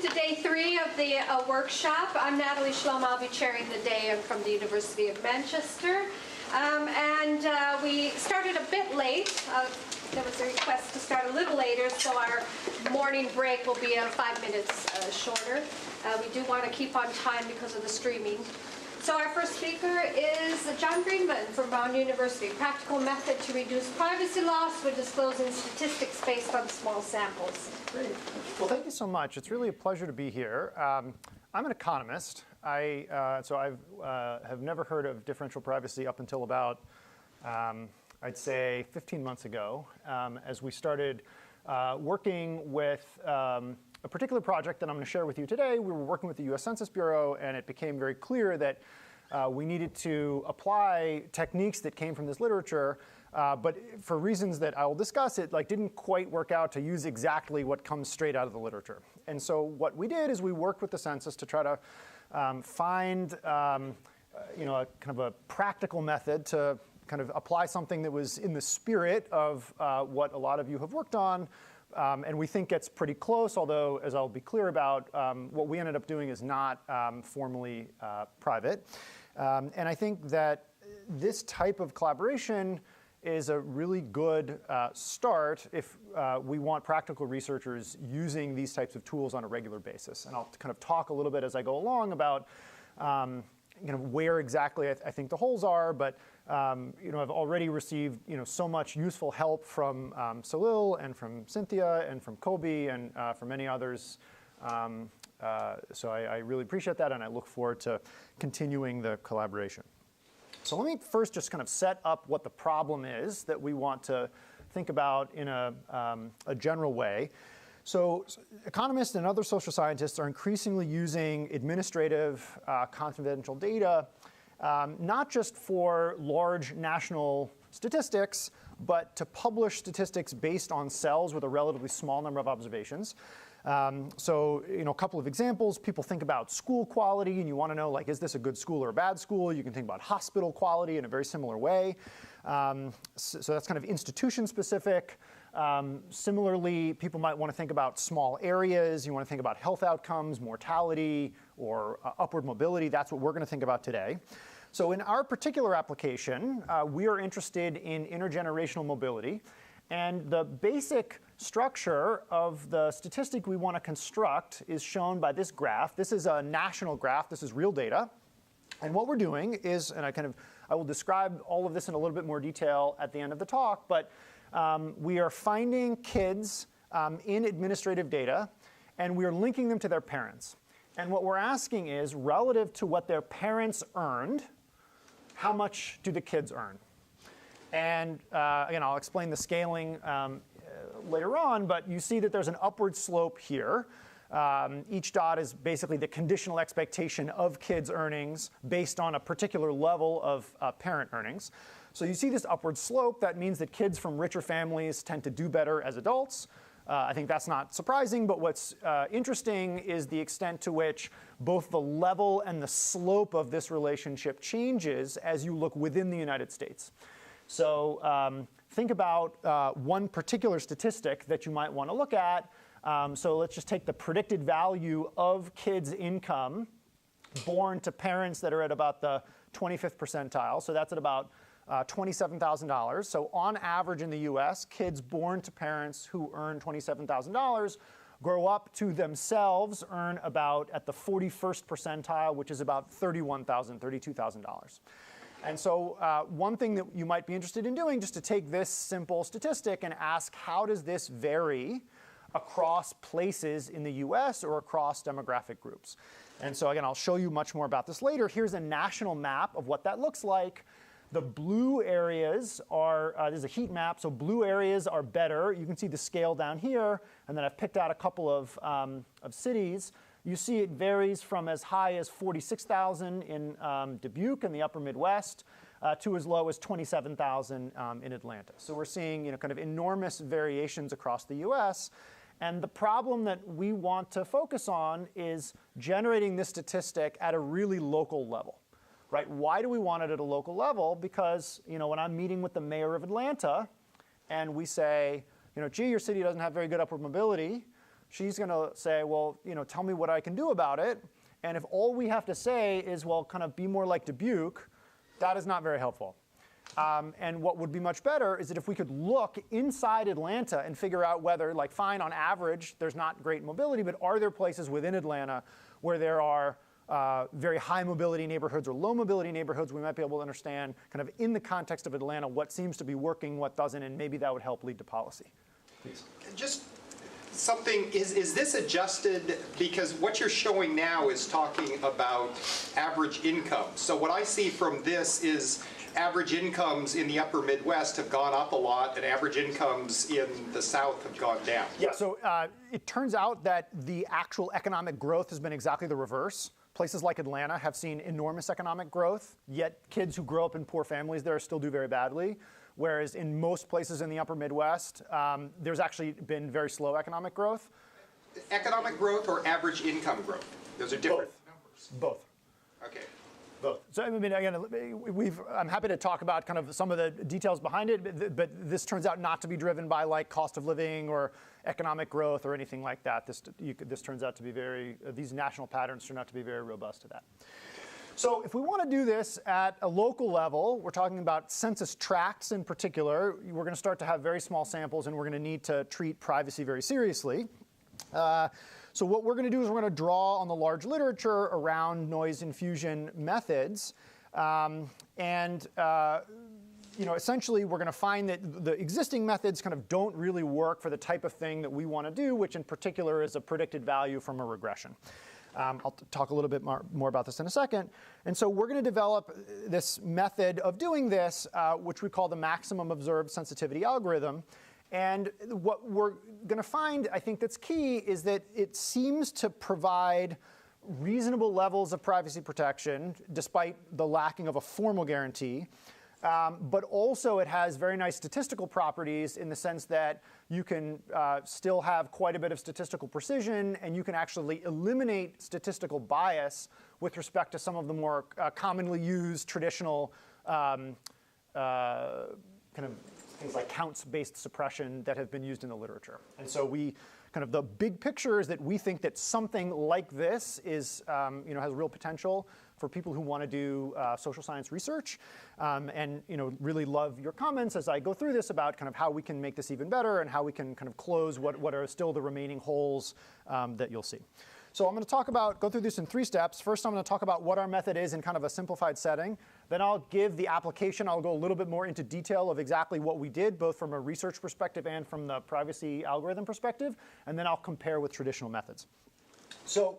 to day 3 of the workshop. I'm Natalie Schlom. I'll be chairing the day. I'm from the University of Manchester. We started a bit late. There was a request to start a little later, so our morning break will be 5 minutes shorter. We do want to keep on time because of the streaming. So our first speaker is John Friedman from Brown University, Practical Method to Reduce Privacy Loss with Disclosing Statistics Based on Small Samples. Great. Well, thank you so much. It's really a pleasure to be here. I'm an economist. So I have never heard of differential privacy up until about, I'd say, 15 months ago, as we started working with a particular project that I'm going to share with you today. We were working with the US Census Bureau, and it became very clear that we needed to apply techniques that came from this literature, but for reasons that I will discuss, it didn't quite work out to use exactly what comes straight out of the literature. And so what we did is we worked with the census to try to find a kind of a practical method to kind of apply something that was in the spirit of what a lot of you have worked on. And we think it's pretty close, although, as I'll be clear about, what we ended up doing is not formally private. And I think that this type of collaboration is a really good start if we want practical researchers using these types of tools on a regular basis. And I'll kind of talk a little bit as I go along about where exactly I think the holes are, but I've already received so much useful help from Salil and from Cynthia and from Kobe and from many others. So I really appreciate that, and I look forward to continuing the collaboration. So let me first just kind of set up what the problem is that we want to think about in a general way. So economists and other social scientists are increasingly using administrative confidential data, not just for large national statistics, but to publish statistics based on cells with a relatively small number of observations. So a couple of examples, people think about school quality, and you want to know, is this a good school or a bad school? You can think about hospital quality in a very similar way. So that's kind of institution specific. Similarly, people might want to think about small areas. You want to think about health outcomes, mortality, or upward mobility. That's what we're going to think about today. So in our particular application, we are interested in intergenerational mobility. And the basic structure of the statistic we want to construct is shown by this graph. This is a national graph. This is real data. And what we're doing is, and I will describe all of this in a little bit more detail at the end of the talk, but we are finding kids in administrative data, and we are linking them to their parents. And what we're asking is, relative to what their parents earned, how much do the kids earn? And again, I'll explain the scaling later on, but you see that there's an upward slope here. Each dot is basically the conditional expectation of kids' earnings based on a particular level of parent earnings. So you see this upward slope. That means that kids from richer families tend to do better as adults. I think that's not surprising, but what's interesting is the extent to which both the level and the slope of this relationship changes as you look within the United States. So think about one particular statistic that you might want to look at. So let's just take the predicted value of kids' income born to parents that are at about the 25th percentile. So that's at about $27,000. So on average in the US, kids born to parents who earn $27,000 grow up to themselves earn about at the 41st percentile, which is about $31,000, $32,000. And so one thing that you might be interested in doing, just to take this simple statistic and ask, how does this vary across places in the US or across demographic groups? And so again, I'll show you much more about this later. Here's a national map of what that looks like. The blue areas are, this is a heat map, so blue areas are better. You can see the scale down here, and then I've picked out a couple of cities. You see it varies from as high as 46,000 in Dubuque in the upper Midwest to as low as 27,000 in Atlanta. So we're seeing kind of enormous variations across the US. And the problem that we want to focus on is generating this statistic at a really local level. Right? Why do we want it at a local level? Because when I'm meeting with the mayor of Atlanta and we say, gee, your city doesn't have very good upward mobility, she's going to say, well, tell me what I can do about it. And if all we have to say is, well, kind of be more like Dubuque, that is not very helpful. And what would be much better is that if we could look inside Atlanta and figure out whether, like, fine, on average, there's not great mobility, but are there places within Atlanta where there are very high mobility neighborhoods or low mobility neighborhoods? We might be able to understand, kind of in the context of Atlanta, what seems to be working, what doesn't, and maybe that would help lead to policy. Please. Just something, is this adjusted, because what you're showing now is talking about average income. So what I see from this is average incomes in the upper Midwest have gone up a lot, and average incomes in the South have gone down. Yeah, so it turns out that the actual economic growth has been exactly the reverse. Places like Atlanta have seen enormous economic growth, yet kids who grow up in poor families there still do very badly. Whereas in most places in the upper Midwest, there's actually been very slow economic growth. Economic growth or average income growth? Those are different numbers. Both. Okay. Both. So I mean, again, I'm happy to talk about kind of some of the details behind it, but this turns out not to be driven by, like, cost of living or economic growth or anything like that. This turns out to be these national patterns turn out to be very robust to that. So if we want to do this at a local level, we're talking about census tracts in particular. We're going to start to have very small samples, and we're going to need to treat privacy very seriously. So what we're going to do is we're going to draw on the large literature around noise infusion methods. Essentially, we're going to find that the existing methods kind of don't really work for the type of thing that we want to do, which in particular is a predicted value from a regression. I'll talk a little bit more about this in a second. And so we're going to develop this method of doing this, which we call the maximum observed sensitivity algorithm. And what we're going to find, I think, that's key is that it seems to provide reasonable levels of privacy protection, despite the lacking of a formal guarantee. But also it has very nice statistical properties in the sense that you can still have quite a bit of statistical precision, and you can actually eliminate statistical bias with respect to some of the more commonly used traditional kind of things like counts-based suppression that have been used in the literature. And so the big picture is that we think that something like this is, has real potential for people who want to do social science research, and really love your comments as I go through this about kind of how we can make this even better and how we can kind of close what are still the remaining holes that you'll see. So I'm going to go through this in 3 steps. First, I'm going to talk about what our method is in kind of a simplified setting. Then I'll give the application. I'll go a little bit more into detail of exactly what we did, both from a research perspective and from the privacy algorithm perspective. And then I'll compare with traditional methods. So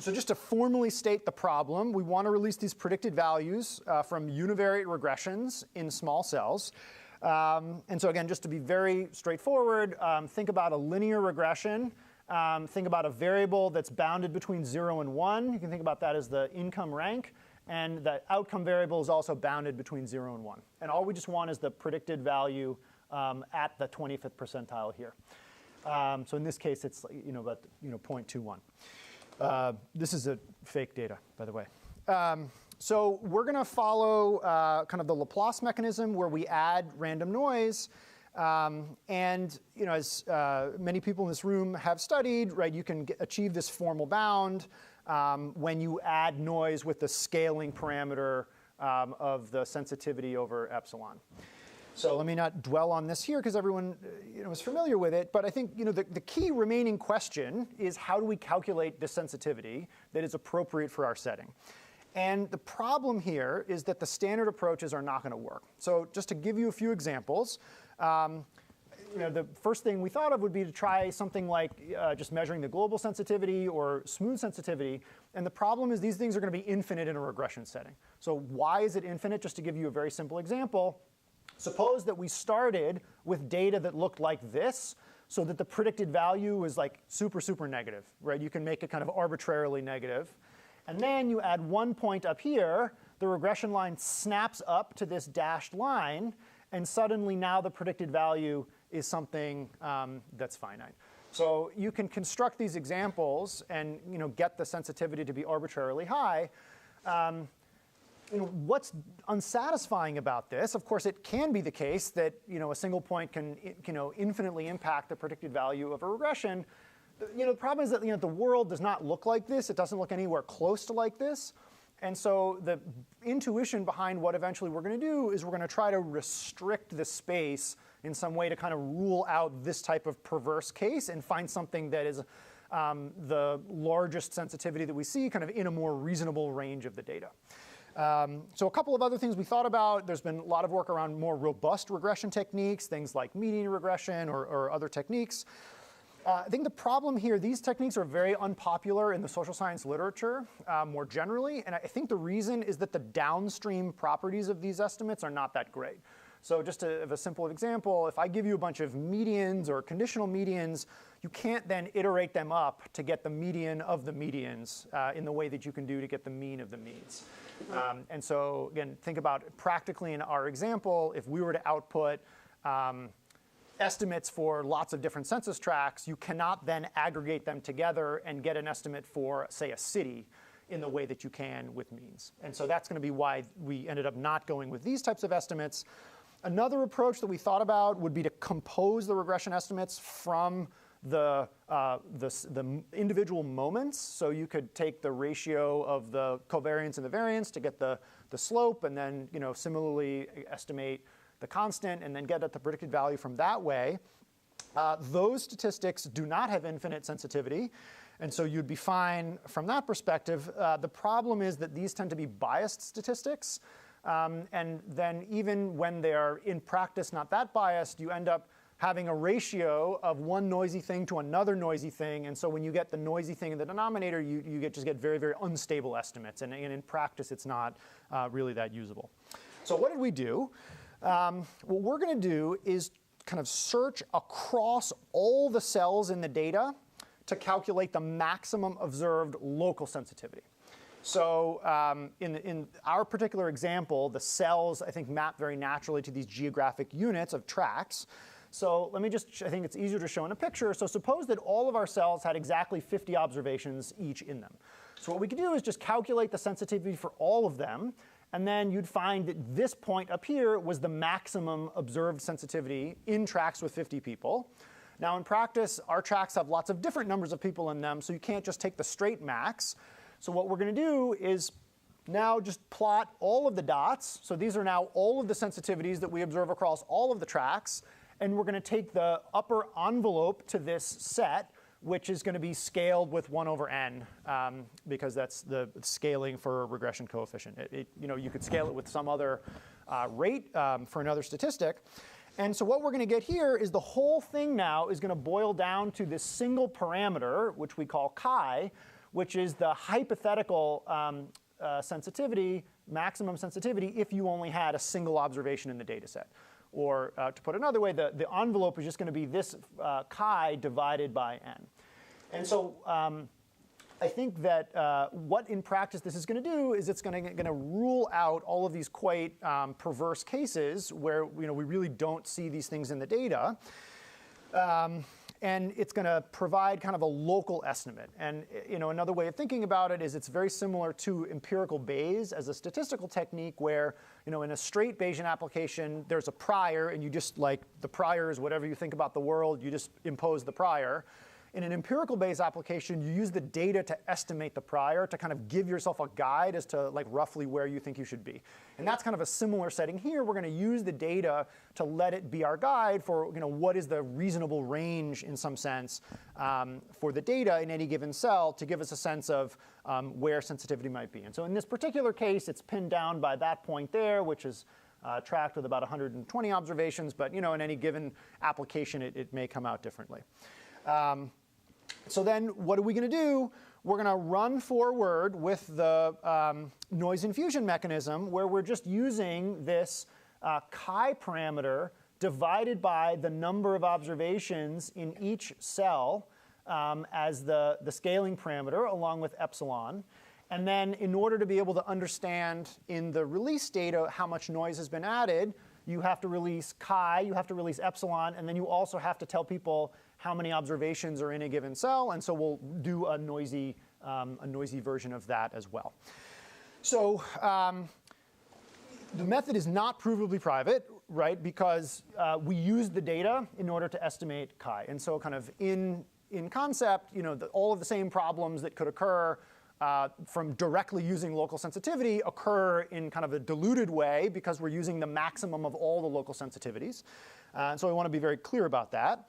just to formally state the problem, we want to release these predicted values from univariate regressions in small cells. And so again, just to be very straightforward, think about a linear regression. Think about a variable that's bounded between 0 and 1. You can think about that as the income rank. And the outcome variable is also bounded between 0 and 1. And all we just want is the predicted value at the 25th percentile here. So in this case, it's about 0.21. This is a fake data, by the way. So we're going to follow kind of the Laplace mechanism where we add random noise. And as many people in this room have studied, right, you can achieve this formal bound when you add noise with the scaling parameter of the sensitivity over epsilon. So let me not dwell on this here because everyone is familiar with it. But I think the key remaining question is how do we calculate the sensitivity that is appropriate for our setting? And the problem here is that the standard approaches are not going to work. So just to give you a few examples, the first thing we thought of would be to try something like just measuring the global sensitivity or smooth sensitivity. And the problem is these things are going to be infinite in a regression setting. So why is it infinite? Just to give you a very simple example, suppose that we started with data that looked like this, so that the predicted value was like super, super negative, right? You can make it kind of arbitrarily negative. And then you add 1 point up here, the regression line snaps up to this dashed line, and suddenly now the predicted value is something that's finite. So you can construct these examples and get the sensitivity to be arbitrarily high. what's unsatisfying about this, of course, it can be the case that a single point can infinitely impact the predicted value of a regression. The problem is that the world does not look like this. It doesn't look anywhere close to like this. And so the intuition behind what eventually we're going to do is we're going to try to restrict the space in some way to kind of rule out this type of perverse case and find something that is the largest sensitivity that we see kind of in a more reasonable range of the data. So a couple of other things we thought about. There's been a lot of work around more robust regression techniques, things like median regression or other techniques. I think the problem here, these techniques are very unpopular in the social science literature more generally, and I think the reason is that the downstream properties of these estimates are not that great. So just to have a simple example, if I give you a bunch of medians or conditional medians, you can't then iterate them up to get the median of the medians in the way that you can do to get the mean of the means. And so again, think about practically in our example, if we were to output estimates for lots of different census tracts, you cannot then aggregate them together and get an estimate for, say, a city in the way that you can with means. And so that's going to be why we ended up not going with these types of estimates. Another approach that we thought about would be to compose the regression estimates from the individual moments. So you could take the ratio of the covariance and the variance to get the slope, and then similarly estimate the constant, and then get at the predicted value from that way. Those statistics do not have infinite sensitivity, and so you'd be fine from that perspective. The problem is that these tend to be biased statistics, and then even when they are in practice not that biased, you end up having a ratio of one noisy thing to another noisy thing, and so when you get the noisy thing in the denominator, you just get very, very unstable estimates, and in practice it's not really that usable. So what did we do? What we're going to do is kind of search across all the cells in the data to calculate the maximum observed local sensitivity. So in our particular example, the cells, I think, map very naturally to these geographic units of tracts. So let me just, I think it's easier to show in a picture. So suppose that all of our cells had exactly 50 observations each in them. So what we could do is just calculate the sensitivity for all of them. And then you'd find that this point up here was the maximum observed sensitivity in tracts with 50 people. Now in practice, our tracts have lots of different numbers of people in them, so you can't just take the straight max. So what we're going to do is now just plot all of the dots. So these are now all of the sensitivities that we observe across all of the tracts. And we're going to take the upper envelope to this set, which is going to be scaled with 1 over n, because that's the scaling for a regression coefficient. You could scale it with some other rate for another statistic. And so what we're going to get here is the whole thing now is going to boil down to this single parameter, which we call chi, which is the hypothetical sensitivity, maximum sensitivity, if you only had a single observation in the data set. Or to put it another way, the envelope is just going to be this chi divided by n. And so I think that what in practice this is going to do is it's going to rule out all of these quite perverse cases where we really don't see these things in the data. And it's going to provide kind of a local estimate. And another way of thinking about it is it's very similar to empirical Bayes as a statistical technique where in a straight Bayesian application, there's a prior, and you just the prior is whatever you think about the world, you just impose the prior. In an empirical Bayes application, you use the data to estimate the prior to kind of give yourself a guide as to roughly where you think you should be. And that's kind of a similar setting here. We're going to use the data to let it be our guide for what is the reasonable range in some sense for the data in any given cell to give us a sense of where sensitivity might be. And so in this particular case, it's pinned down by that point there, which is tracked with about 120 observations. But in any given application, it may come out differently. So then what are we going to do? We're going to run forward with the noise infusion mechanism where we're just using this chi parameter divided by the number of observations in each cell as the scaling parameter along with epsilon. And then in order to be able to understand in the release data how much noise has been added, you have to release chi, you have to release epsilon, and then you also have to tell people how many observations are in a given cell. And so we'll do a noisy version of that as well. So The method is not provably private, right? Because we use the data in order to estimate chi. And so kind of in concept, all of the same problems that could occur from directly using local sensitivity occur in kind of a diluted way because we're using the maximum of all the local sensitivities. And so I want to be very clear about that.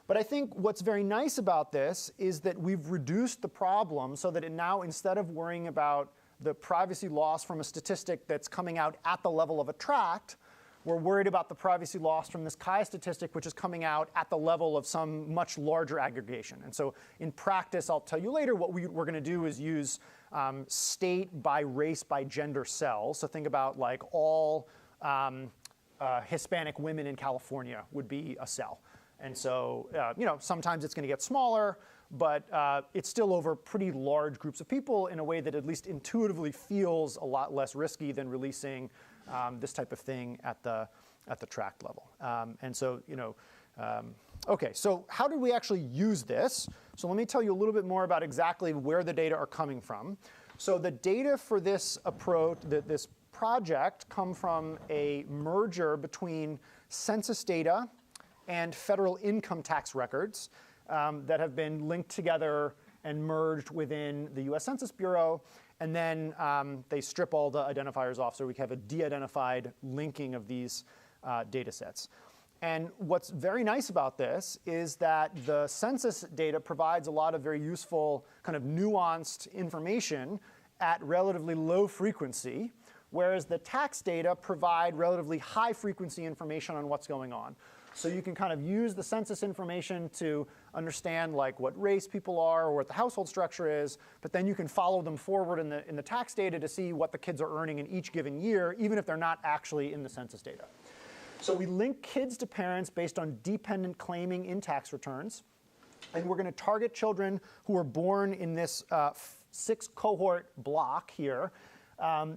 But I think what's very nice about this is that we've reduced the problem so that now, instead of worrying about the privacy loss from a statistic that's coming out at the level of a tract, we're worried about the privacy loss from this chi statistic, which is coming out at the level of some much larger aggregation. And so in practice, I'll tell you later, what we're going to do is use state by race by gender cells. So think about like all Hispanic women in California would be a cell. And so sometimes it's going to get smaller, but it's still over pretty large groups of people in a way that at least intuitively feels a lot less risky than releasing this type of thing at the tract level. And so, OK, so how did we actually use this? So let me tell you a little bit more about exactly where the data are coming from. So the data for this approach, this project, come from a merger between census data and federal income tax records that have been linked together and merged within the US Census Bureau. And then they strip all the identifiers off, so we have a de-identified linking of these data sets. And what's very nice about this is that the census data provides a lot of very useful kind of nuanced information at relatively low frequency, whereas the tax data provide relatively high frequency information on what's going on. So you can kind of use the census information to understand like what race people are or what the household structure is, but then you can follow them forward in the tax data to see what the kids are earning in each given year, even if they're not actually in the census data. So we link kids to parents based on dependent claiming in tax returns. And we're going to target children who are born in this 6 cohort block here.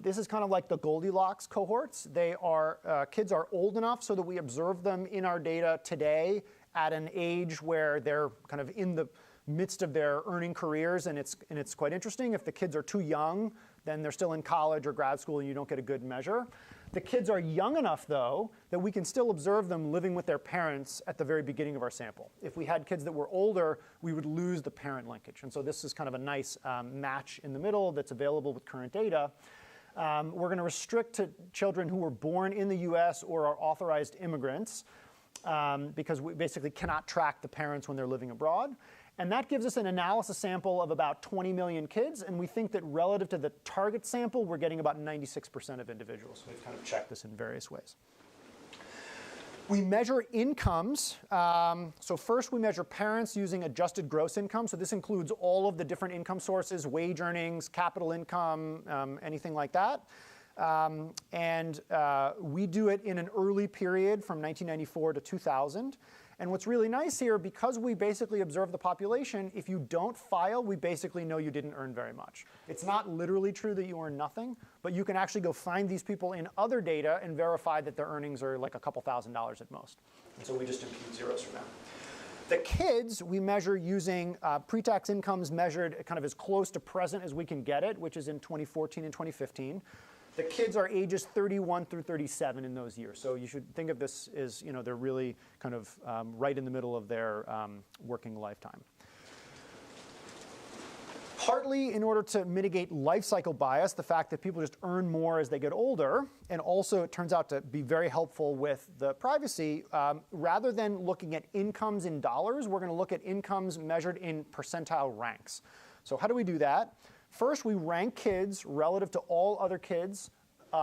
This is kind of like the Goldilocks cohorts. They are kids are old enough so that we observe them in our data today at an age where they're kind of in the midst of their earning careers, and it's quite interesting. If the kids are too young, then they're still in college or grad school, and you don't get a good measure. The kids are young enough, though, that we can still observe them living with their parents at the very beginning of our sample. If we had kids that were older, we would lose the parent linkage. And so this is kind of a nice match in the middle that's available with current data. We're going to restrict to children who were born in the US or are authorized immigrants because we basically cannot track the parents when they're living abroad. And that gives us an analysis sample of about 20 million kids. And we think that relative to the target sample, we're getting about 96% of individuals. We've kind of checked this in various ways. We measure incomes. So first, we measure parents using adjusted gross income. So this includes all of the different income sources, wage earnings, capital income, anything like that. And we do it in an early period from 1994 to 2000. And what's really nice here, because we basically observe the population, if you don't file, we basically know you didn't earn very much. It's not literally true that you earn nothing, but you can actually go find these people in other data and verify that their earnings are like a couple $1,000s at most. And so we just impute zeros from that. The kids, we measure using pre-tax incomes measured kind of as close to present as we can get it, which is in 2014 and 2015. The kids are ages 31 through 37 in those years. So you should think of this as, they're really kind of right in the middle of their working lifetime. Partly in order to mitigate life cycle bias, the fact that people just earn more as they get older, and also it turns out to be very helpful with the privacy, rather than looking at incomes in dollars, we're going to look at incomes measured in percentile ranks. So how do we do that? First, we rank kids relative to all other kids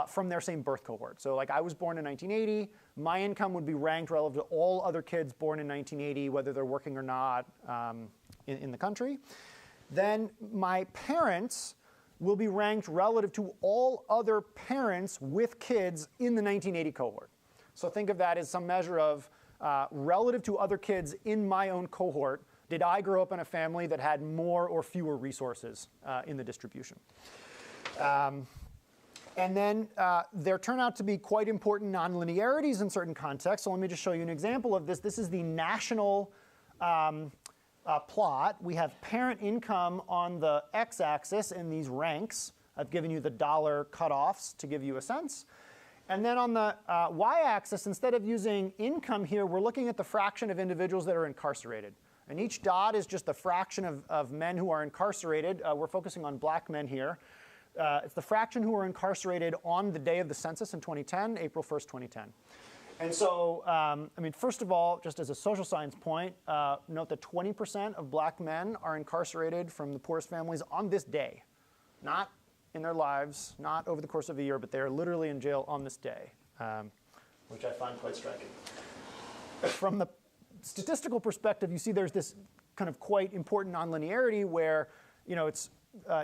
from their same birth cohort. So like I was born in 1980, my income would be ranked relative to all other kids born in 1980, whether they're working or not in the country. Then my parents will be ranked relative to all other parents with kids in the 1980 cohort. So think of that as some measure of relative to other kids in my own cohort. Did I grow up in a family that had more or fewer resources in the distribution? And then there turn out to be quite important nonlinearities in certain contexts. So let me just show you an example of this. This is the national plot. We have parent income on the x-axis in these ranks. I've given you the dollar cutoffs to give you a sense. And then on the y-axis, instead of using income here, we're looking at the fraction of individuals that are incarcerated. And each dot is just the fraction of men who are incarcerated. We're focusing on black men here. It's the fraction who were incarcerated on the day of the census in 2010, April 1st, 2010. And so, I mean, first of all, just as a social science point, note that 20% of black men are incarcerated from the poorest families on this day. Not in their lives, not over the course of a year, but they're literally in jail on this day, which I find quite striking. From the statistical perspective, you see there's this kind of quite important nonlinearity where, it's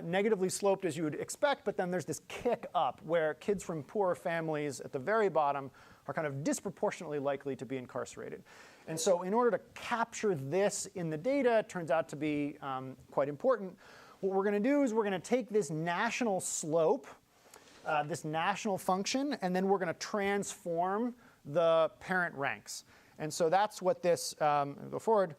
negatively sloped as you would expect, but then there's this kick up where kids from poorer families at the very bottom are kind of disproportionately likely to be incarcerated. And so in order to capture this in the data, it turns out to be quite important. What we're going to do is we're going to take this national slope, this national function, and then we're going to transform the parent ranks. And so that's what this, go forward,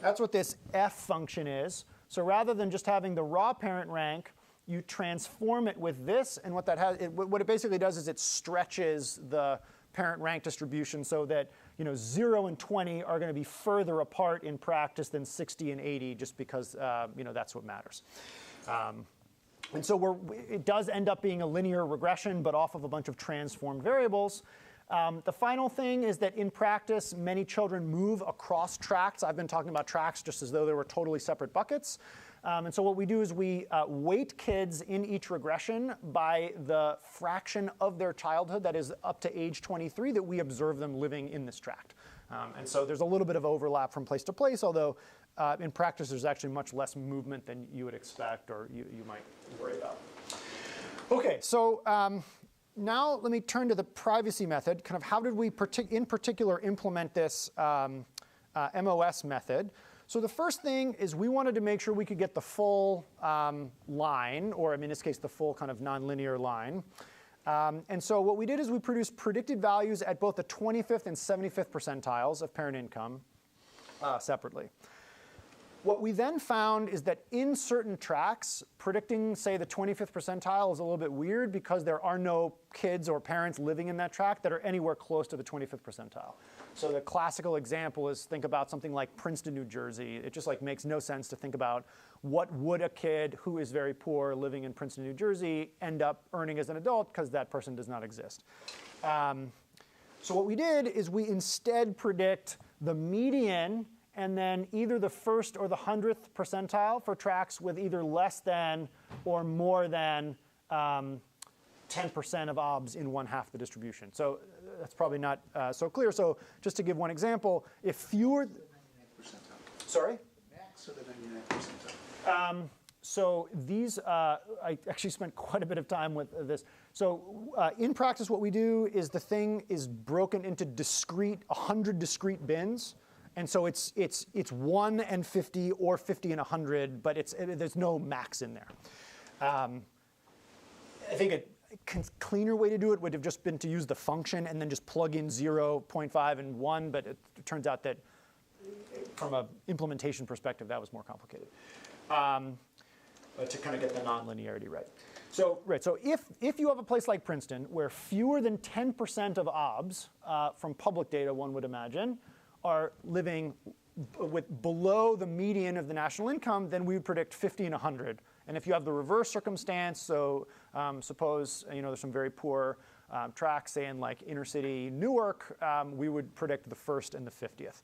that's what this f function is. So rather than just having the raw parent rank, you transform it with this, and what that has, what it basically does is it stretches the parent rank distribution so that 0 and 20 are going to be further apart in practice than 60 and 80, just because that's what matters. And so it does end up being a linear regression, but off of a bunch of transformed variables. The final thing is that in practice, many children move across tracts. I've been talking about tracts just as though they were totally separate buckets. And so what we do is we weight kids in each regression by the fraction of their childhood that is up to age 23 that we observe them living in this tract. And so there's a little bit of overlap from place to place, although in practice there's actually much less movement than you would expect or you might worry about. OK, so now let me turn to the privacy method. Kind of how did we in particular implement this MOS method? So the first thing is we wanted to make sure we could get the full line, or in this case, the full kind of nonlinear line. And so what we did is we produced predicted values at both the 25th and 75th percentiles of parent income separately. What we then found is that in certain tracts, predicting, say, the 25th percentile is a little bit weird because there are no kids or parents living in that tract that are anywhere close to the 25th percentile. So the classical example is think about something like Princeton, New Jersey. It just makes no sense to think about what would a kid who is very poor living in Princeton, New Jersey end up earning as an adult because that person does not exist. So what we did is we instead predict the median and then either the first or the 100th percentile for tracts with either less than or more than 10% of OBS in 1/2 the distribution. So that's probably not so clear. So just to give one example, if fewer... 99%. Sorry? Max or the 99%. So these, I actually spent quite a bit of time with this. So in practice, what we do is the thing is broken into 100 discrete bins. And so it's 1 and 50 or 50 and 100, but there's no max in there. I think a cleaner way to do it would have just been to use the function and then just plug in 0, 0.5, and 1. But it turns out that from an implementation perspective, that was more complicated. But to kind of get the nonlinearity right. So if you have a place like Princeton where fewer than 10% of OBS from public data, one would imagine, are living below the median of the national income, then we would predict 50 and 100. And if you have the reverse circumstance, so suppose there's some very poor tracts, say in like inner city Newark, we would predict the 1st and the 50th.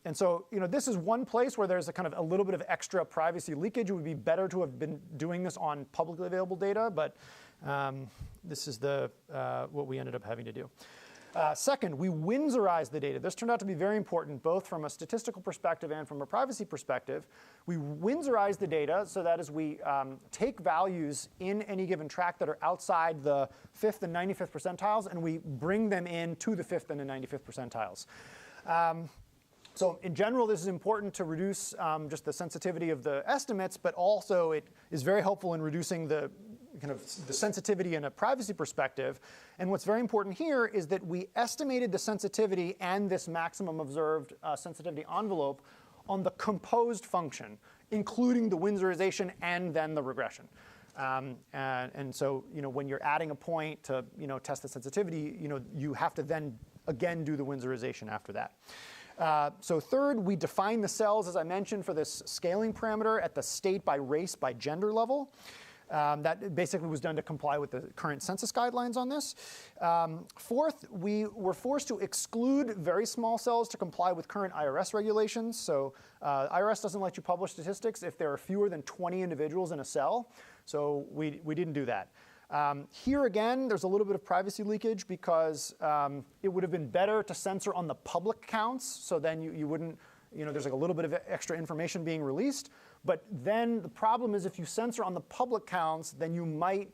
And so this is one place where there's a little bit of extra privacy leakage. It would be better to have been doing this on publicly available data, but this is what we ended up having to do. Second, we Winsorized the data. This turned out to be very important, both from a statistical perspective and from a privacy perspective. We Winsorized the data so that as we take values in any given tract that are outside the 5th and 95th percentiles, and we bring them in to the 5th and the 95th percentiles. So in general, this is important to reduce just the sensitivity of the estimates, but also it is very helpful in reducing the sensitivity in a privacy perspective. And what's very important here is that we estimated the sensitivity and this maximum observed sensitivity envelope on the composed function, including the Winsorization and then the regression. And so, when you're adding a point to, test the sensitivity, you have to then again do the Windsorization after that. So third, we define the cells, as I mentioned, for this scaling parameter at the state by race by gender level. That basically was done to comply with the current census guidelines on this. Fourth, we were forced to exclude very small cells to comply with current IRS regulations. So IRS doesn't let you publish statistics if there are fewer than 20 individuals in a cell. So we didn't do that. Here again, there's a little bit of privacy leakage because it would have been better to censor on the public counts. So then you wouldn't, there's like a little bit of extra information being released. But then the problem is if you censor on the public counts, then you might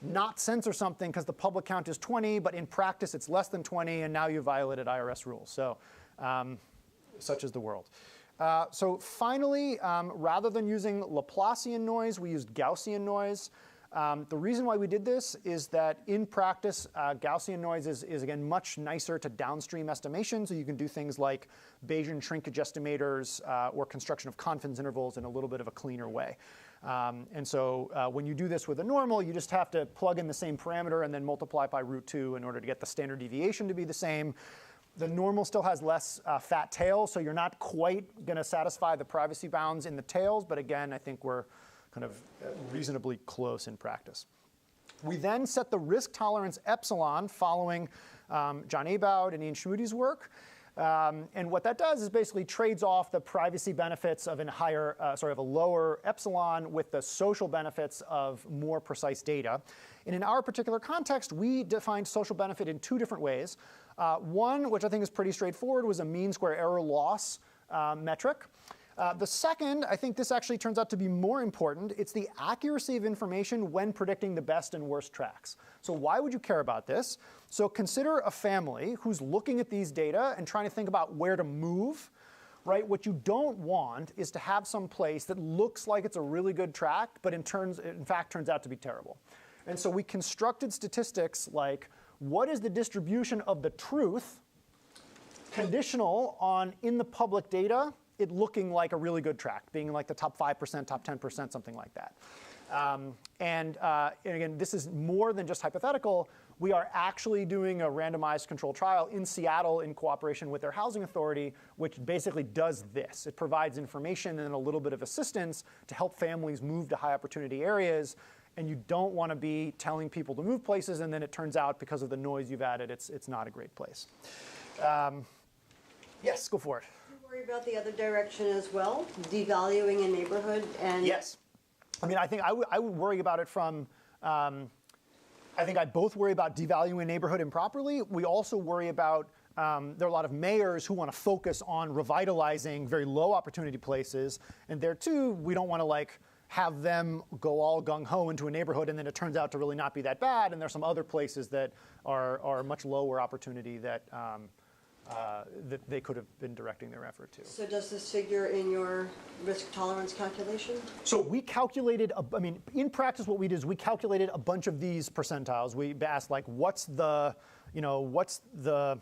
not censor something because the public count is 20, but in practice it's less than 20, and now you violated IRS rules. So such is the world. So finally, rather than using Laplacian noise, we used Gaussian noise. The reason why we did this is that in practice, Gaussian noise is again much nicer to downstream estimation. So you can do things like Bayesian shrinkage estimators or construction of confidence intervals in a little bit of a cleaner way. And so when you do this with a normal, you just have to plug in the same parameter and then multiply by √2 in order to get the standard deviation to be the same. The normal still has less fat tails, so you're not quite going to satisfy the privacy bounds in the tails. But again, I think we're kind of reasonably close in practice. We then set the risk tolerance epsilon following John Abaud and Ian Schmoody's work. And what that does is basically trades off the privacy benefits of a lower epsilon with the social benefits of more precise data. And in our particular context, we defined social benefit in two different ways. One, which I think is pretty straightforward, was a mean square error loss metric. The second, I think this actually turns out to be more important. It's the accuracy of information when predicting the best and worst tracks. So why would you care about this? So consider a family who's looking at these data and trying to think about where to move. Right? What you don't want is to have some place that looks like it's a really good tract, but in fact turns out to be terrible. And so we constructed statistics like, what is the distribution of the truth conditional on, in the public data, it looking like a really good tract, being like the top 5%, top 10%, something like that. And again, this is more than just hypothetical. We are actually doing a randomized controlled trial in Seattle in cooperation with their housing authority, which basically does this. It provides information and a little bit of assistance to help families move to high opportunity areas. And you don't want to be telling people to move places, and then it turns out because of the noise you've added, it's not a great place. Yes, go for it. Do you worry about the other direction as well, devaluing a neighborhood? And yes. I mean, I think I would worry about it from, I think I both worry about devaluing a neighborhood improperly. We also worry about, there are a lot of mayors who want to focus on revitalizing very low opportunity places. And there too, we don't want to have them go all gung-ho into a neighborhood and then it turns out to really not be that bad. And there's some other places that are much lower opportunity that they could have been directing their effort to. So does this figure in your risk tolerance calculation? So we calculated, in practice what we did is we calculated a bunch of these percentiles. We asked what's the 25th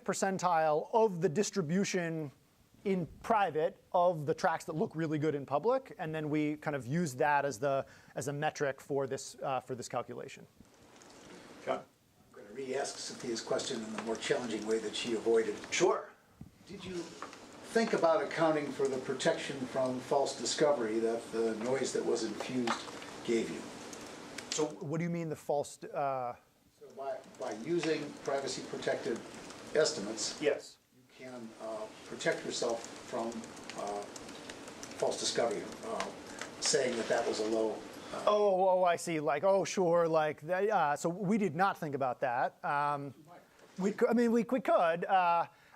percentile of the distribution in private of the tracks that look really good in public, and then we kind of used that as a metric for this calculation. John? I'm going to re-ask Cynthia's question in the more challenging way that she avoided. Sure. Did you think about accounting for the protection from false discovery that the noise that was infused gave you? So what do you mean the false? So by using privacy-protected estimates, Yes. you can protect yourself from false discovery, saying that was a low. I see. Sure. That. So we did not think about that. We could.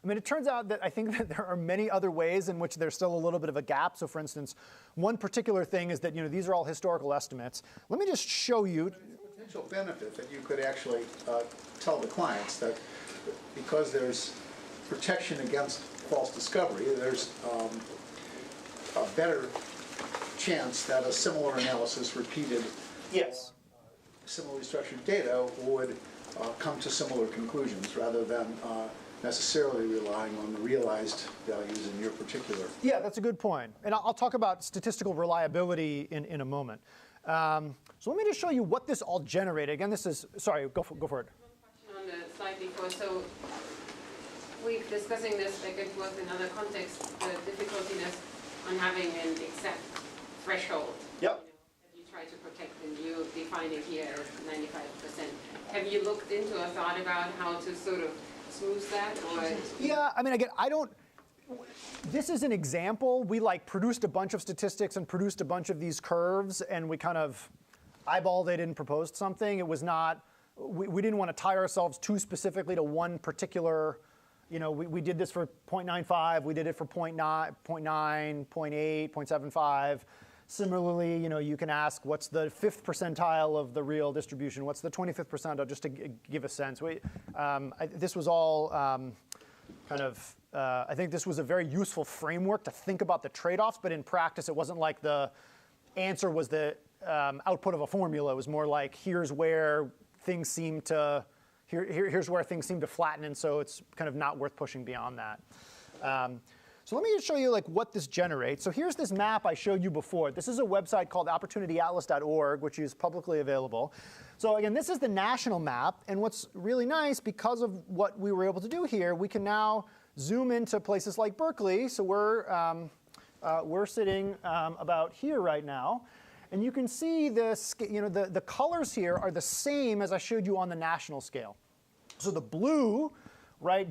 It turns out that I think that there are many other ways in which there's still a little bit of a gap. So for instance, one particular thing is that these are all historical estimates. Let me just show you. There's a potential benefit that you could actually tell the clients that because there's protection against false discovery, there's a better chance that a similar analysis repeated, Yes. Similarly structured data would come to similar conclusions rather than necessarily relying on the realized values in your particular. Yeah, that's a good point. And I'll talk about statistical reliability in a moment. So let me just show you what this all generated. Again, this is, sorry, go for it. One question on the slide before. So we're discussing this like it was in other contexts, the difficultiness on having an exact threshold. Yep. That you try to protect, and you define it here as 95%. Have you looked into or thought about how to sort of smooth that? Or Yeah, I mean, again, this is an example. We produced a bunch of statistics and produced a bunch of these curves, and we kind of eyeballed it and proposed something. It was not, we didn't want to tie ourselves too specifically to one particular, we did this for 0.95, we did it for 0.9, 0.8, 0.75. Similarly, you can ask what's the 5th percentile of the real distribution, what's the 25th percentile, just to give a sense. This was all I think this was a very useful framework to think about the trade-offs, but in practice it wasn't like the answer was the output of a formula. It was more like here's where things seem to flatten, and so it's kind of not worth pushing beyond that. So let me just show you what this generates. So here's this map I showed you before. This is a website called opportunityatlas.org, which is publicly available. So again, this is the national map, and what's really nice, because of what we were able to do here, we can now zoom into places like Berkeley. So we're sitting about here right now, and you can see this. The colors here are the same as I showed you on the national scale. So the blue,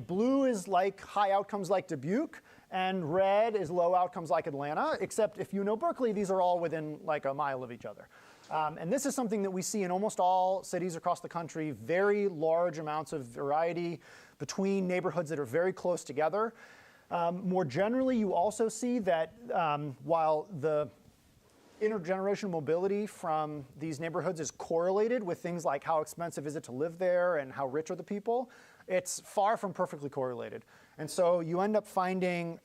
blue is like high outcomes like Dubuque, and red is low outcomes like Atlanta, except if you know Berkeley, these are all within like a mile of each other. And this is something that we see in almost all cities across the country, very large amounts of variety between neighborhoods that are very close together. More generally, you also see that while the intergenerational mobility from these neighborhoods is correlated with things like how expensive is it to live there and how rich are the people, it's far from perfectly correlated. And so you end up finding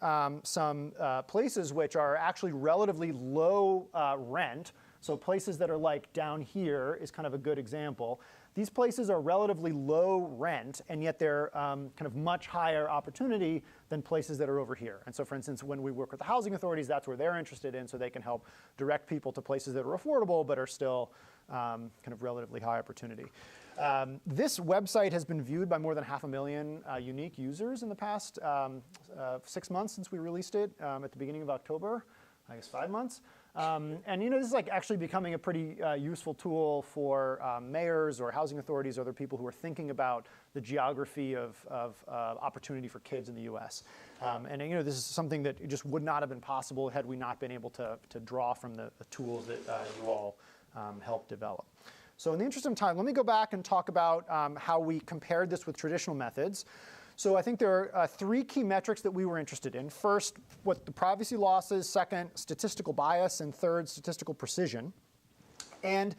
some places which are actually relatively low rent. So places that are like down here is kind of a good example. These places are relatively low rent, and yet they're kind of much higher opportunity than places that are over here. And so for instance, when we work with the housing authorities, that's where they're interested in, so they can help direct people to places that are affordable but are still kind of relatively high opportunity. This website has been viewed by more than 500,000 unique users in the past 6 months since we released it at the beginning of October, I guess 5 months. And this is actually becoming a pretty useful tool for mayors or housing authorities or other people who are thinking about the geography of opportunity for kids in the U.S. And this is something that just would not have been possible had we not been able to draw from the tools that you all helped develop. So in the interest of time, let me go back and talk about how we compared this with traditional methods. So I think there are 3 key metrics that we were interested in. First, what the privacy loss is. Second, statistical bias. And third, statistical precision. And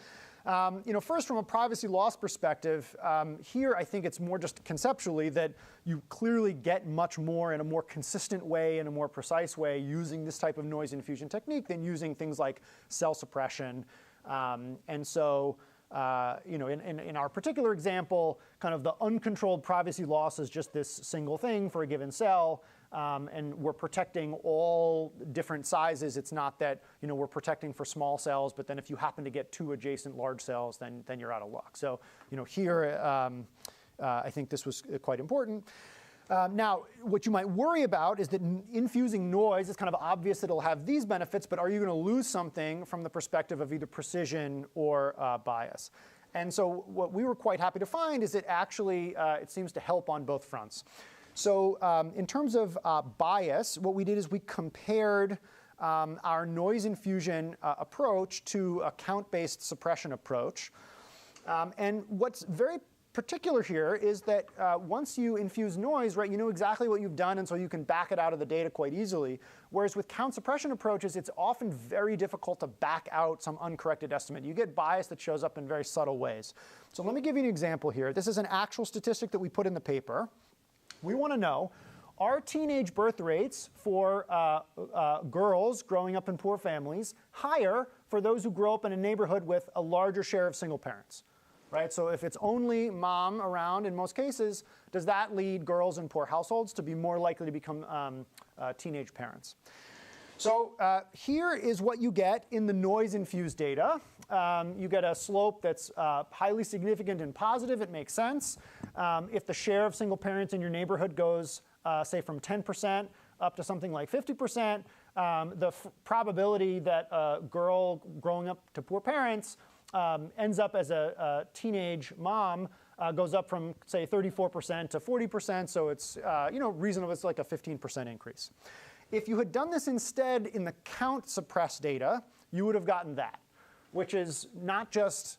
first, from a privacy loss perspective, here I think it's more just conceptually that you clearly get much more in a more consistent way, in a more precise way, using this type of noise infusion technique than using things like cell suppression. And so in our particular example, kind of the uncontrolled privacy loss is just this single thing for a given cell, and we're protecting all different sizes. It's not that we're protecting for small cells, but then if you happen to get 2 adjacent large cells, then you're out of luck. So here I think this was quite important. Now, what you might worry about is that infusing noise, it's kind of obvious that it'll have these benefits, but are you going to lose something from the perspective of either precision or bias? And so what we were quite happy to find is that actually it seems to help on both fronts. So in terms of bias, what we did is we compared our noise infusion approach to a count-based suppression approach. And what's very particular here is that once you infuse noise, you know exactly what you've done, and so you can back it out of the data quite easily. Whereas with count suppression approaches, it's often very difficult to back out some uncorrected estimate. You get bias that shows up in very subtle ways. So let me give you an example here. This is an actual statistic that we put in the paper. We want to know, are teenage birth rates for girls growing up in poor families higher for those who grow up in a neighborhood with a larger share of single parents? right? So if it's only mom around in most cases, does that lead girls in poor households to be more likely to become teenage parents? So here is what you get in the noise-infused data. You get a slope that's highly significant and positive. It makes sense. If the share of single parents in your neighborhood goes, say, from 10% up to something like 50%, the probability that a girl growing up to poor parents ends up as a teenage mom goes up from, say, 34% to 40%. So it's reasonable. It's like a 15% increase. If you had done this instead in the count suppressed data, you would have gotten that, which is not just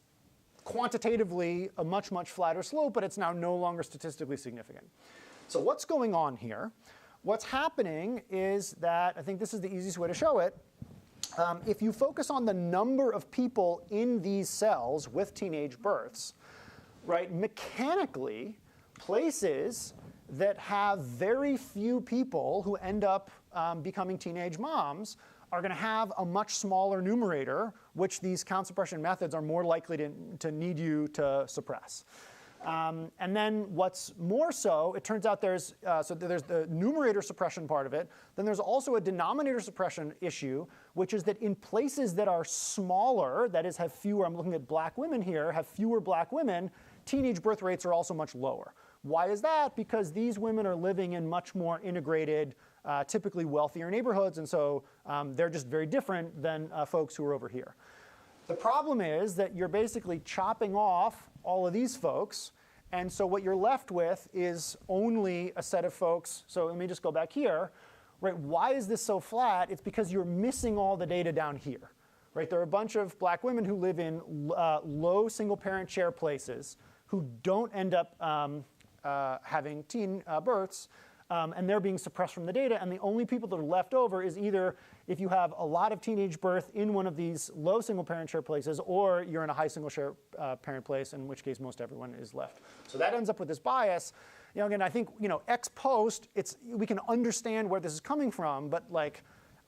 quantitatively a much, much flatter slope, but it's now no longer statistically significant. So what's going on here? What's happening is that, I think this is the easiest way to show it, if you focus on the number of people in these cells with teenage births, right, mechanically, places that have very few people who end up becoming teenage moms are going to have a much smaller numerator, which these count suppression methods are more likely to need you to suppress. And then what's more so, it turns out there's the numerator suppression part of it. Then there's also a denominator suppression issue, which is that in places that are smaller, that is have fewer, I'm looking at black women here, have fewer black women, teenage birth rates are also much lower. Why is that? Because these women are living in much more integrated, typically wealthier neighborhoods, and so they're just very different than folks who are over here. The problem is that you're basically chopping off all of these folks, and so what you're left with is only a set of folks. So let me just go back here. Right? Why is this so flat? It's because you're missing all the data down here. Right? There are a bunch of black women who live in low single-parent share places who don't end up having teen births, and they're being suppressed from the data. And the only people that are left over is either if you have a lot of teenage birth in one of these low single-parent share places, or you're in a high single-share parent place, in which case most everyone is left. So that ends up with this bias. Again, I think ex post, we can understand where this is coming from, but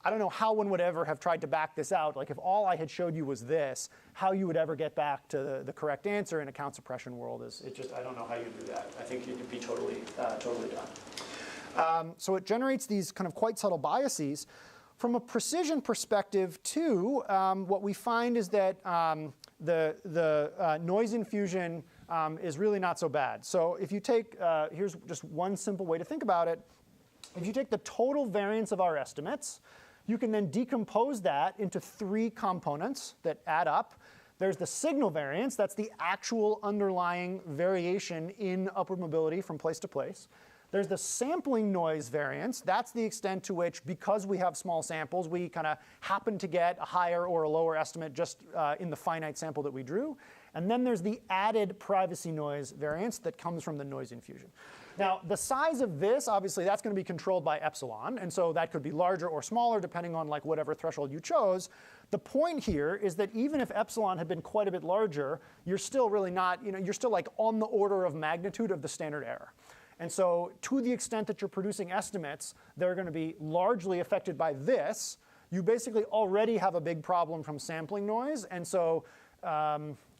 I don't know how one would ever have tried to back this out. Like if all I had showed you was this, how you would ever get back to the correct answer in a count suppression world I don't know how you do that. I think you'd be totally done. So it generates these kind of quite subtle biases. From a precision perspective, too, what we find is that the noise infusion is really not so bad. So if you take, here's just one simple way to think about it. If you take the total variance of our estimates, you can then decompose that into 3 components that add up. There's the signal variance. That's the actual underlying variation in upward mobility from place to place. There's the sampling noise variance. That's the extent to which, because we have small samples, we kind of happen to get a higher or a lower estimate just in the finite sample that we drew. And then there's the added privacy noise variance that comes from the noise infusion. Now, the size of this, obviously, that's going to be controlled by epsilon. And so that could be larger or smaller, depending on whatever threshold you chose. The point here is that even if epsilon had been quite a bit larger, you're still really not, you're still on the order of magnitude of the standard error. And so to the extent that you're producing estimates that are going to be largely affected by this, you basically already have a big problem from sampling noise. And so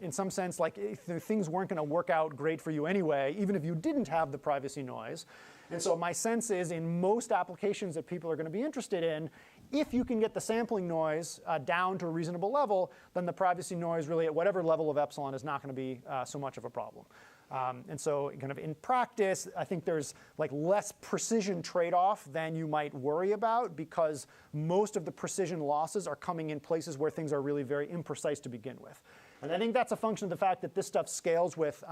in some sense, if things weren't going to work out great for you anyway, even if you didn't have the privacy noise. And so my sense is in most applications that people are going to be interested in, if you can get the sampling noise down to a reasonable level, then the privacy noise really at whatever level of epsilon is not going to be so much of a problem. And so kind of in practice, I think there's less precision trade-off than you might worry about, because most of the precision losses are coming in places where things are really very imprecise to begin with. And I think that's a function of the fact that this stuff scales with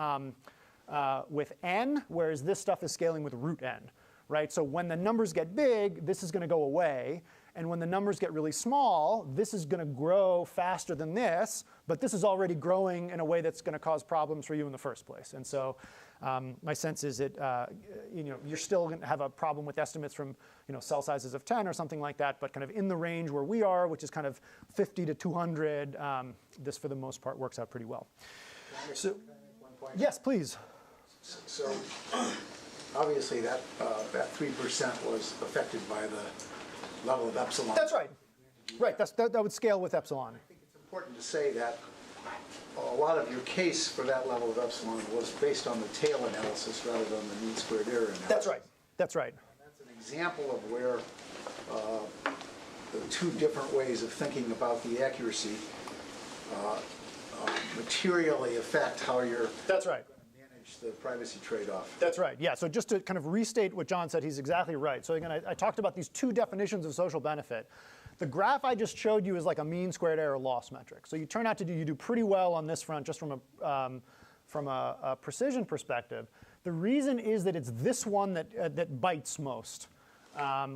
n, whereas this stuff is scaling with root n. Right? So when the numbers get big, this is going to go away. And when the numbers get really small, this is going to grow faster than this, but this is already growing in a way that's going to cause problems for you in the first place. And so my sense is that you're still going to have a problem with estimates from cell sizes of 10 or something like that, but kind of in the range where we are, which is kind of 50 to 200, this for the most part works out pretty well. So, yes, please. So obviously that 3% was affected by the level of epsilon. That's right. Right, that would scale with epsilon. I think it's important to say that a lot of your case for that level of epsilon was based on the tail analysis rather than the mean squared error analysis. That's right. That's right. That's an example of where the two different ways of thinking about the accuracy materially affect how you're That's right. going to manage the privacy trade-off. That's right, yeah. So just to kind of restate what John said, he's exactly right. So again, I talked about these two definitions of social benefit. The graph I just showed you is like a mean squared error loss metric. So you turn out to do pretty well on this front just from a precision perspective. The reason is that it's this one that bites most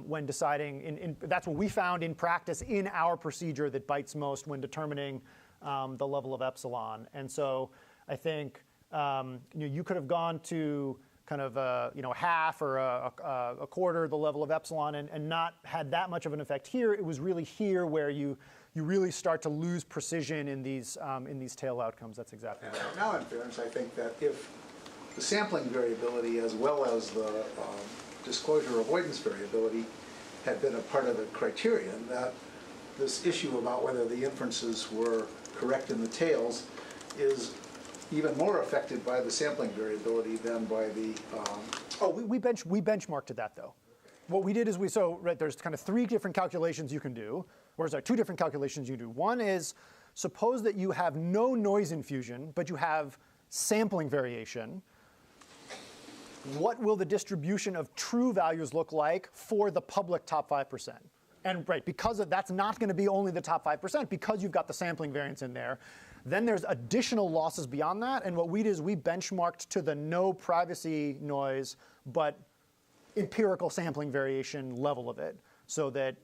when deciding, that's what we found in practice in our procedure that bites most when determining the level of epsilon. And so I think you could have gone to kind of half or a quarter the level of epsilon and not had that much of an effect here. It was really here where you really start to lose precision in these tail outcomes. That's exactly right. Now, in fairness, I think that if the sampling variability as well as the disclosure avoidance variability had been a part of the criterion, that this issue about whether the inferences were correct in the tails is even more affected by the sampling variability than by the... we benchmarked to that, though. What we did is there's kind of three different calculations you can do, or sorry, two different calculations you do. One is, suppose that you have no noise infusion, but you have sampling variation. What will the distribution of true values look like for the public top 5%? And because that's not going to be only the top 5%, because you've got the sampling variance in there. Then there's additional losses beyond that, and what we did is we benchmarked to the no privacy noise, but empirical sampling variation level of it, so that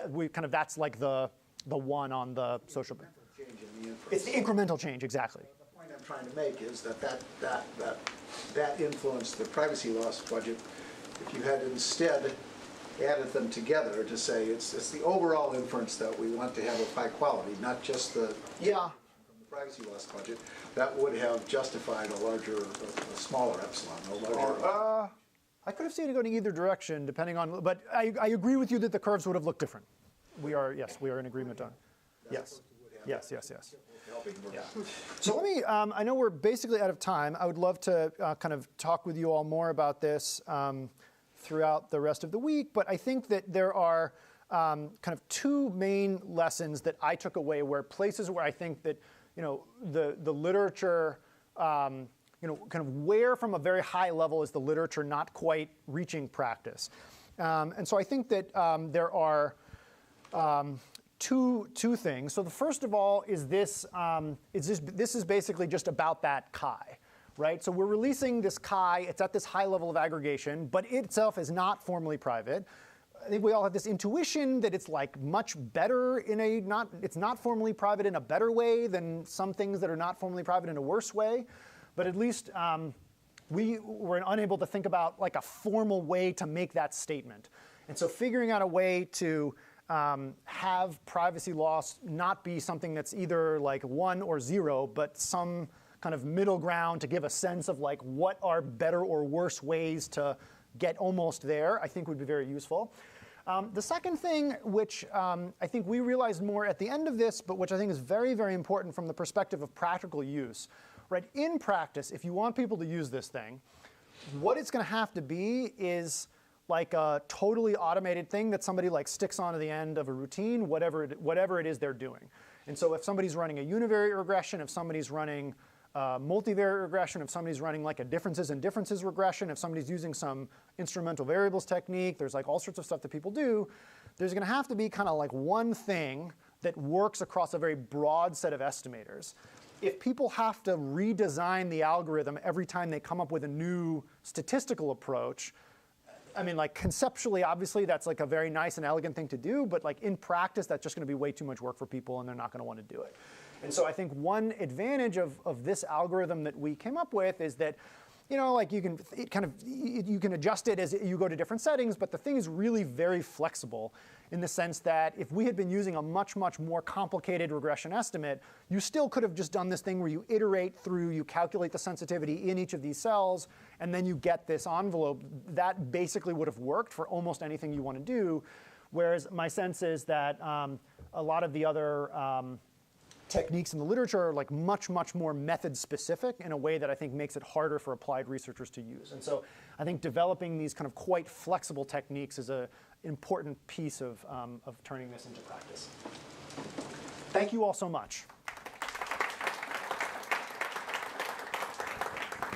we kind of that's like the one on the social. Change in the inference. It's the incremental change, exactly. The point I'm trying to make is that influenced the privacy loss budget. If you had instead added them together to say it's the overall inference that we want to have of high quality, not just the privacy loss budget, that would have justified a smaller epsilon, a larger. I could have seen it going either direction, depending on. But I agree with you that the curves would have looked different. We are in agreement on. Yes. Yeah. So let me. I know we're basically out of time. I would love to kind of talk with you all more about this throughout the rest of the week. But I think that there are kind of two main lessons that I took away, places where I think that the literature, kind of where from a very high level is the literature not quite reaching practice. And so I think that there are two things. So the first of all is this is basically just about that chi, right? So we're releasing this chi. It's at this high level of aggregation, but it itself is not formally private. I think we all have this intuition that it's like much better it's not formally private in a better way than some things that are not formally private in a worse way. But at least we were unable to think about like a formal way to make that statement. And so figuring out a way to have privacy loss not be something that's either like 1 or 0, but some kind of middle ground to give a sense of like what are better or worse ways to get almost there, I think would be very useful. The second thing, which I think we realized more at the end of this, but which I think is very, very important from the perspective of practical use, right? In practice, if you want people to use this thing, what it's going to have to be is like a totally automated thing that somebody like sticks onto the end of a routine, whatever it is they're doing. And so if somebody's running a univariate regression, if somebody's running multivariate regression, if somebody's running like a differences in differences regression, if somebody's using some instrumental variables technique, there's like all sorts of stuff that people do, there's going to have to be kind of like one thing that works across a very broad set of estimators. If people have to redesign the algorithm every time they come up with a new statistical approach, I mean, like conceptually, obviously, that's like a very nice and elegant thing to do, but like in practice, that's just going to be way too much work for people, and they're not going to want to do it. And so I think one advantage of this algorithm that we came up with is that, like you can adjust it as you go to different settings, but the thing is really very flexible in the sense that if we had been using a much, much more complicated regression estimate, you still could have just done this thing where you iterate through, you calculate the sensitivity in each of these cells, and then you get this envelope. That basically would have worked for almost anything you want to do, whereas my sense is that a lot of the other techniques in the literature are like much, much more method specific in a way that I think makes it harder for applied researchers to use. And so I think developing these kind of quite flexible techniques is an important piece of turning this into practice. Thank you all so much. I'm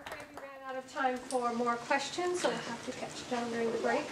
afraid we ran out of time for more questions, so we'll have to catch you down during the break.